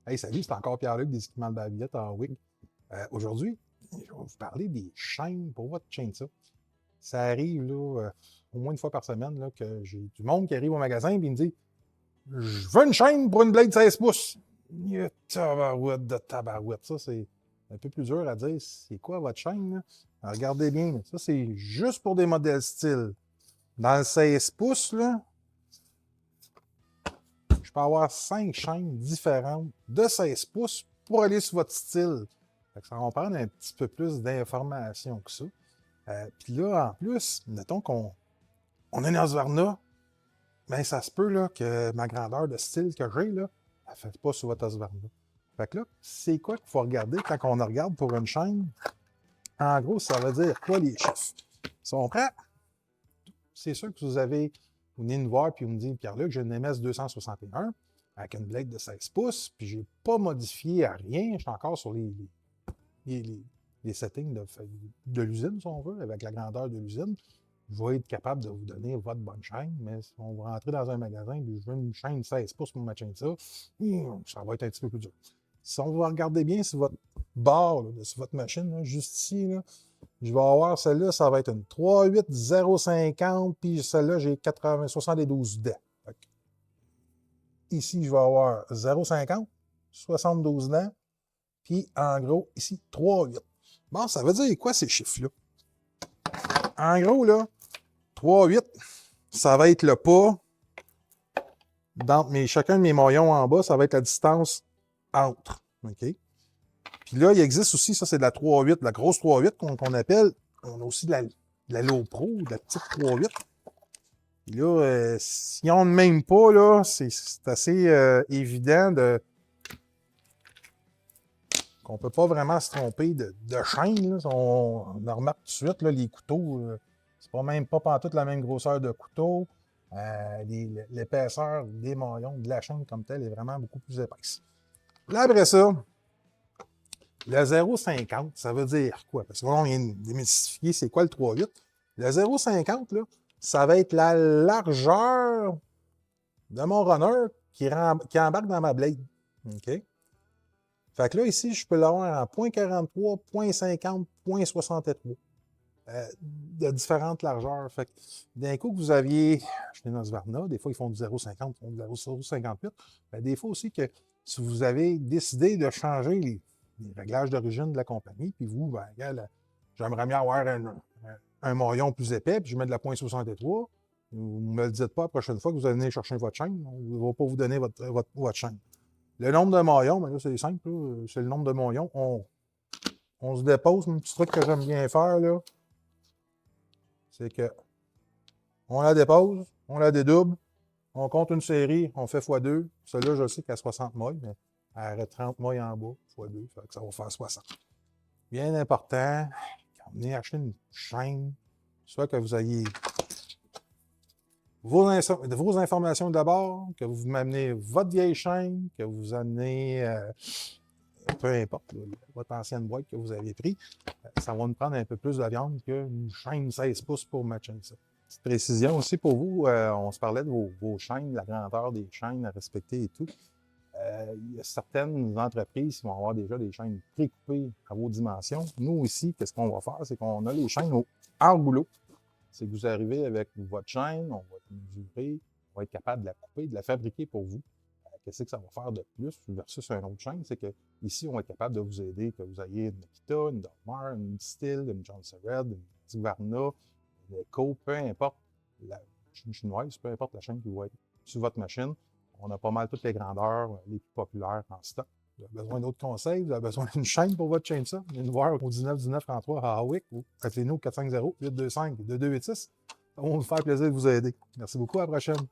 Hey, salut, c'est encore Pierre-Luc des équipements de Babillette en WIG. Aujourd'hui, je vais vous parler des chaînes pour votre chainsaw. Ça arrive là, au moins une fois par semaine là, que j'ai du monde qui arrive au magasin et il me dit je veux une chaîne pour une blade 16 pouces. Tabarouette de tabarouette. Ça, c'est un peu plus dur à dire. C'est quoi votre chaîne? Là? Alors, regardez bien. Là. Ça, c'est juste pour des modèles style. Dans le 16 pouces, là, je peux avoir 5 chaînes différentes de 16 pouces pour aller sur votre style. Fait que ça va me prendre un petit peu plus d'informations que ça. Puis là, en plus, mettons qu'on a une Husqvarna, mais ça se peut là, que ma grandeur de style que j'ai, là, elle ne fait pas sur votre Husqvarna. Fait que là, c'est quoi qu'il faut regarder quand on regarde pour une chaîne? En gros, ça veut dire quoi les chiffres? Ils sont prêts? C'est sûr que vous venez nous voir et vous me dites, Pierre-Luc, j'ai une MS 261 avec une blade de 16 pouces, puis je n'ai pas modifié à rien. Je suis encore sur les settings de l'usine, si on veut, avec la grandeur de l'usine. Je vais être capable de vous donner votre bonne chaîne, mais si on va rentrer dans un magasin et je veux une chaîne 16 pouces pour ma chaîne ça va être un petit peu plus dur. Si on va regarder bien sur votre barre, là, sur votre machine, là, juste ici, là, je vais avoir celle-là, ça va être une 38050, puis celle-là, j'ai 72 dents. Ici, je vais avoir 0,50, 72 dents, puis en gros, ici, 3,8. Bon, ça veut dire quoi ces chiffres-là? En gros, là, 3,8, ça va être le pas dans chacun de mes maillons en bas, ça va être la distance entre. OK? Puis là, il existe aussi, ça c'est de la 3,8, la grosse 3,8 qu'on appelle. On a aussi de la Low Pro, de la petite 3,8. Puis là, si on ne même pas, là, c'est assez évident qu'on ne peut pas vraiment se tromper de chaîne. Là. On remarque tout de suite, là, les couteaux, c'est pas même pas pantoute la même grosseur de couteau. L'épaisseur des maillons de la chaîne comme telle est vraiment beaucoup plus épaisse. Là, après ça, le 0,50, ça veut dire quoi? Parce que là, on vient de démystifier c'est quoi le 3,8. Le 0,50, là, ça va être la largeur de mon runner qui embarque dans ma blade. OK? Fait que là, ici, je peux l'avoir en 0,43, 0,50, 0,63 de différentes largeurs. Fait que d'un coup que vous aviez acheté une Husqvarna, des fois, ils font du 0,50, ils font du 0,58. Ben, des fois aussi que si vous avez décidé de changer les réglages d'origine de la compagnie, puis vous, ben, regarde, j'aimerais bien avoir un maillon plus épais, puis je mets de la 0,63. Vous ne me le dites pas la prochaine fois que vous allez venir chercher votre chaîne. On ne va pas vous donner votre chaîne. Le nombre de maillons, ben là, c'est simple, c'est le nombre de maillons. On se dépose. Un petit truc que j'aime bien faire, là, c'est que on la dépose, on la dédouble, on compte une série, on fait x2. Celle-là, je sais qu'à 60 mailles, mais elle a 30 mailles en bas, x2, ça va faire 60. Bien important, quand vous venez acheter une chaîne, soit que vous ayez vos informations d'abord, que vous m'amenez votre vieille chaîne, que vous amenez, peu importe, là, votre ancienne boîte que vous avez pris, ça va nous prendre un peu plus de viande qu'une chaîne 16 pouces pour ma chaîne. Ça. Petite précision aussi pour vous, on se parlait de vos chaînes, la grandeur des chaînes à respecter et tout. Il y a certaines entreprises qui vont avoir déjà des chaînes précoupées à vos dimensions. Nous ici, qu'est-ce qu'on va faire? C'est qu'on a les chaînes en rouleau. C'est que vous arrivez avec votre chaîne, on va mesurer, on va être capable de la couper, de la fabriquer pour vous. Qu'est-ce que ça va faire de plus versus une autre chaîne? C'est que ici, on va être capable de vous aider, que vous ayez une Makita, une Dormar, une Stihl, une Johnson Red, une Husqvarna, une Echo, peu importe la chaîne chinoise, peu importe la chaîne qui va être sur votre machine. On a pas mal toutes les grandeurs les plus populaires en stock. Vous avez besoin d'autres conseils, vous avez besoin d'une chaîne pour votre chaîne ça. Venez nous voir au 19-19-33 à Hawick ou appelez-nous au 450-825-2286. On va vous faire plaisir de vous aider. Merci beaucoup, à la prochaine.